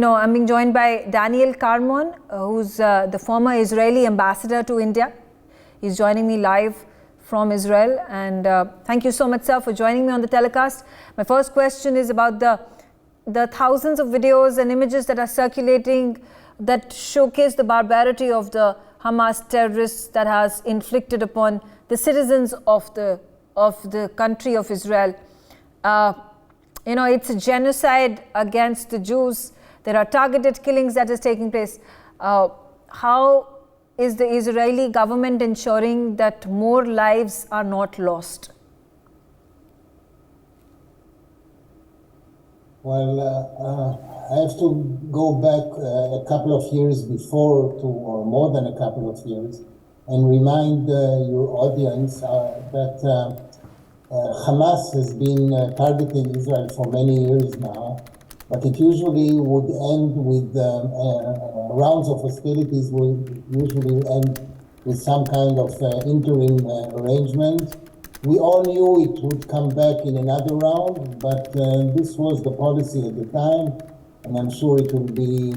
I'm being joined by Daniel Carmon, who's the former Israeli ambassador to India. He's joining me live from Israel, and thank you so much, sir, for joining me on the telecast. My first question is about the thousands of videos and images that are circulating that showcase the barbarity of the Hamas terrorists that has inflicted upon the citizens of the country of Israel. It's a genocide against the Jews. There are targeted killings that is taking place. How is the Israeli government ensuring that more lives are not lost? Well, I have to go back a couple of years before or more than a couple of years, and remind your audience that Hamas has been targeting Israel for many years now, but it usually would end with rounds of hostilities would usually end with some kind of interim arrangement. We all knew it would come back in another round, but this was the policy at the time, and I'm sure it will be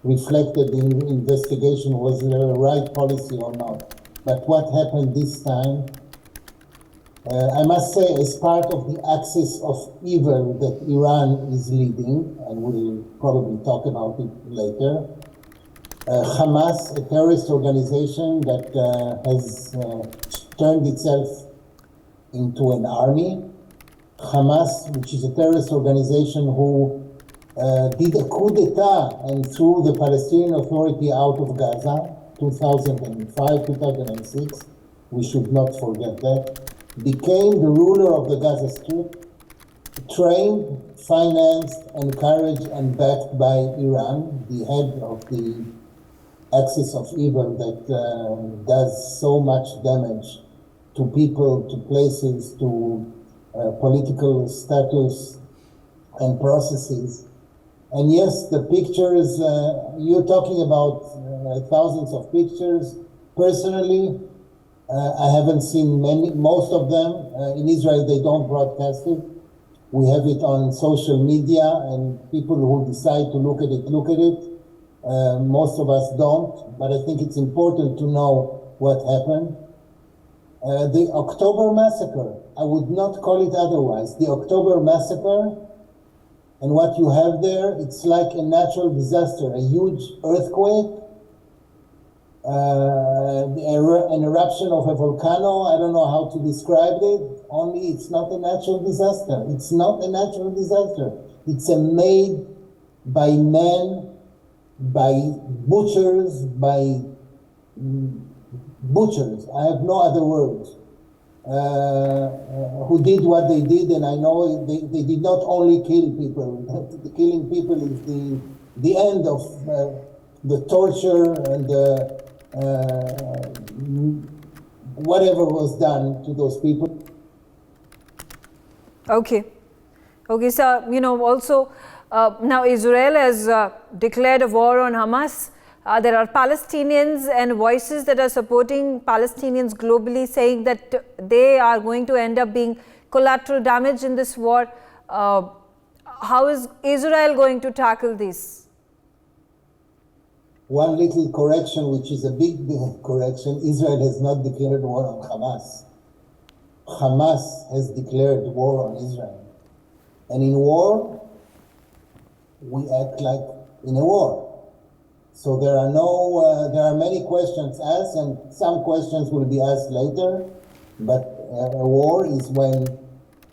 reflected in investigation was the right policy or not. But what happened this time, I must say, as part of the axis of evil that Iran is leading, and we'll probably talk about it later, Hamas, a terrorist organization that has turned itself into an army. Hamas, which is a terrorist organization who did a coup d'etat and threw the Palestinian Authority out of Gaza, 2005, 2006, we should not forget that, became the ruler of the Gaza Strip, trained, financed, encouraged, and backed by Iran, the head of the axis of evil that does so much damage to people, to places, to political status and processes. And yes, the pictures, you're talking about thousands of pictures. Personally, I haven't seen most of them. In Israel, they don't broadcast it. We have it on social media, and people who decide to look at it, look at it. Most of us don't, but I think it's important to know what happened. The October massacre, I would not call it otherwise. The October massacre, and what you have there, it's like a natural disaster, a huge earthquake, an eruption of a volcano. I don't know how to describe it, only it's not a natural disaster. It's not a natural disaster. It's a made by men, by butchers, butchers, I have no other words, who did what they did, and I know they did not only kill people. The killing people is the end of the torture and whatever was done to those people. Okay, so also now Israel has declared a war on Hamas. There are Palestinians and voices that are supporting Palestinians globally, saying that they are going to end up being collateral damage in this war. How is Israel going to tackle this? One little correction, which is a big correction: Israel has not declared war on Hamas. Hamas has declared war on Israel. And in war, we act like in a war. So there are many questions asked, and some questions will be asked later, but a war is when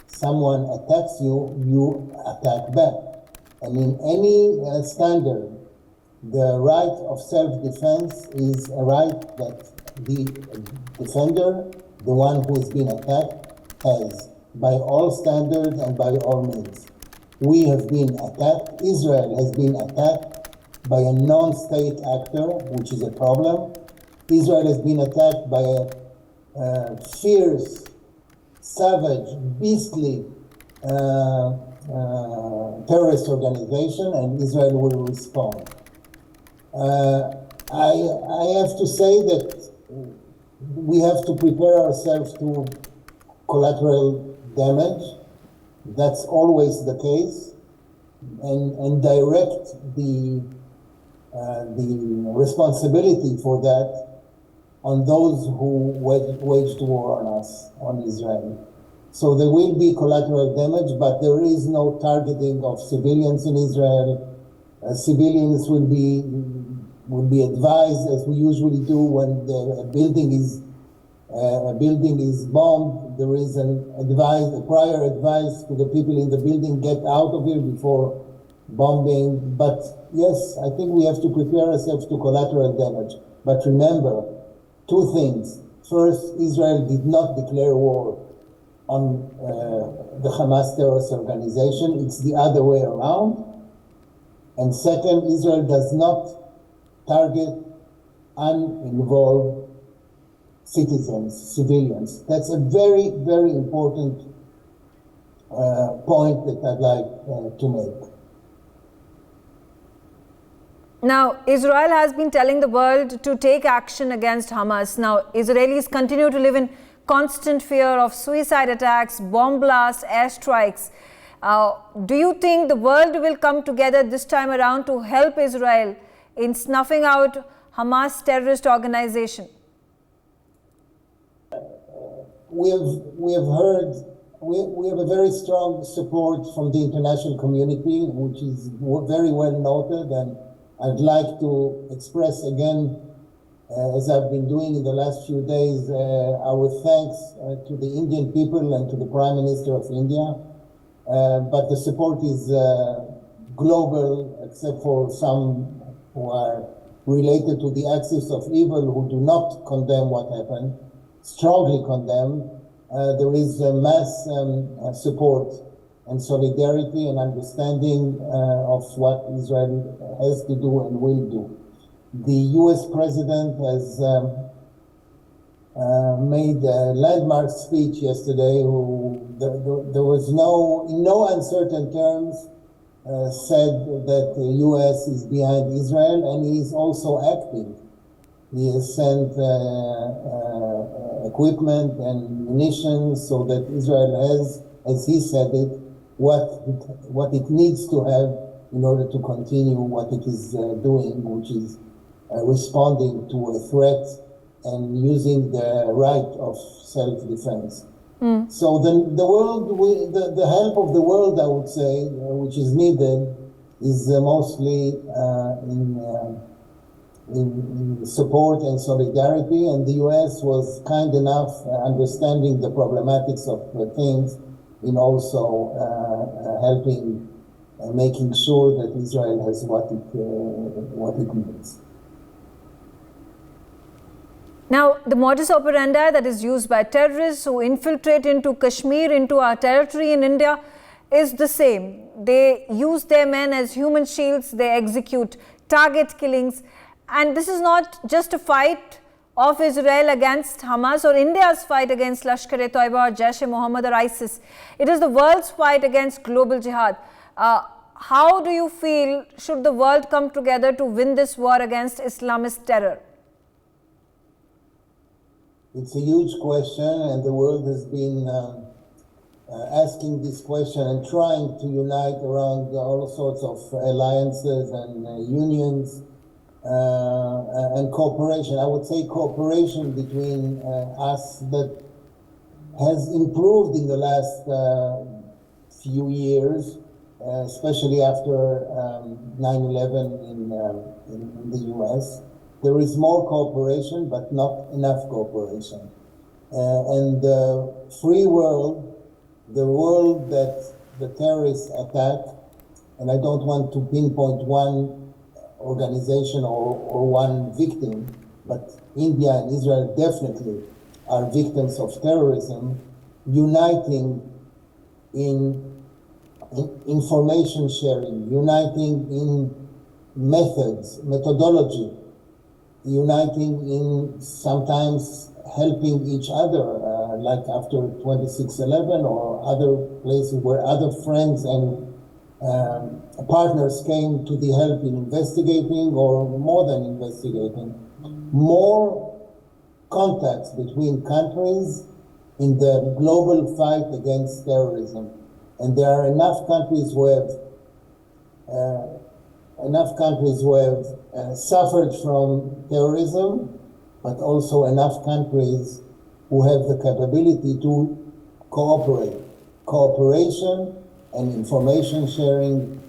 someone attacks you, you attack back. And in any standard, the right of self-defense is a right that the defender, the one who has been attacked, has, by all standards and by all means. We have been attacked, Israel has been attacked by a non-state actor, which is a problem. Israel has been attacked by a fierce, savage, beastly terrorist organization, and Israel will respond. I have to say that we have to prepare ourselves to collateral damage. That's always the case. and direct the responsibility for that on those who waged war on us, on Israel. So there will be collateral damage, but there is no targeting of civilians in Israel. Civilians will be advised, as we usually do when a building is bombed. There is a prior advice to the people in the building: get out of here before bombing. But yes, I think we have to prepare ourselves to collateral damage. But remember, two things. First, Israel did not declare war on the Hamas terrorist organization. It's the other way around. And second, Israel does not target uninvolved citizens, civilians. That's a very, very important point that I'd like to make. Now, Israel has been telling the world to take action against Hamas. Now, Israelis continue to live in constant fear of suicide attacks, bomb blasts, airstrikes. Do you think the world will come together this time around to help Israel in snuffing out Hamas terrorist organization? We have a very strong support from the international community, which is very well noted, and I'd like to express again, as I've been doing in the last few days, our thanks to the Indian people and to the Prime Minister of India. But the support is global, except for some who are related to the axis of evil, who do not condemn what happened, strongly condemn. There is mass support and solidarity and understanding of what Israel has to do and will do. The US president has made a landmark speech yesterday. There was in no uncertain terms said that the US is behind Israel, and he is also acting. He has sent equipment and munitions so that Israel has, as he said it, what it needs to have in order to continue what it is doing, which is responding to a threat and using the right of self-defense. So the world, the help of the world, I would say, which is needed, is mostly in support and solidarity. And the US was kind enough, understanding the problematics of things, in also helping, making sure that Israel has what it needs. Now, the modus operandi that is used by terrorists who infiltrate into Kashmir, into our territory in India, is the same. They use their men as human shields, they execute target killings, and this is not just a fight of Israel against Hamas or India's fight against Lashkar-e-Toiba or Jaish-e-Mohammed or ISIS. It is the world's fight against global jihad. How do you feel should the world come together to win this war against Islamist terror? It's a huge question, and the world has been asking this question and trying to unite around all sorts of alliances and unions and cooperation. I would say cooperation between us that has improved in the last few years, especially after 9/11 in the US. There is more cooperation, but not enough cooperation. And the free world, the world that the terrorists attack, and I don't want to pinpoint one organization or one victim, but India and Israel definitely are victims of terrorism, uniting in information sharing, uniting in methodology, uniting in sometimes helping each other, like after 26/11 or other places where other friends and partners came to the help in investigating, or more than investigating. More contacts between countries in the global fight against terrorism. And there are enough countries who have enough countries who have suffered from terrorism, but also enough countries who have the capability to cooperate. Cooperation and information sharing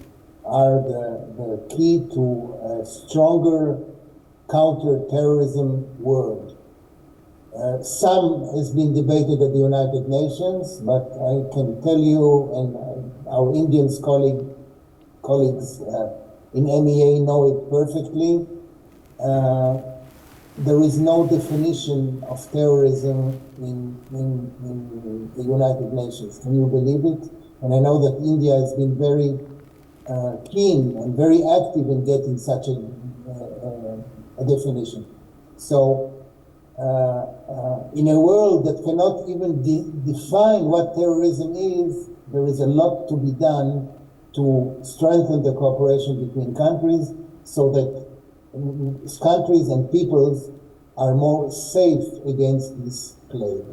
are the key to a stronger counter-terrorism world. Some has been debated at the United Nations, but I can tell you, and our Indian colleagues in MEA know it perfectly, there is no definition of terrorism in the United Nations. Can you believe it? And I know that India has been very keen and very active in getting such a definition. So in a world that cannot even define what terrorism is, there is a lot to be done to strengthen the cooperation between countries so that countries and peoples are more safe against this plague.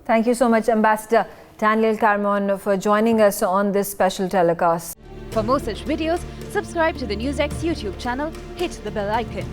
Thank you so much, Ambassador Daniel Carmon, for joining us on this special telecast. For more such videos, subscribe to the NewsX YouTube channel, hit the bell icon.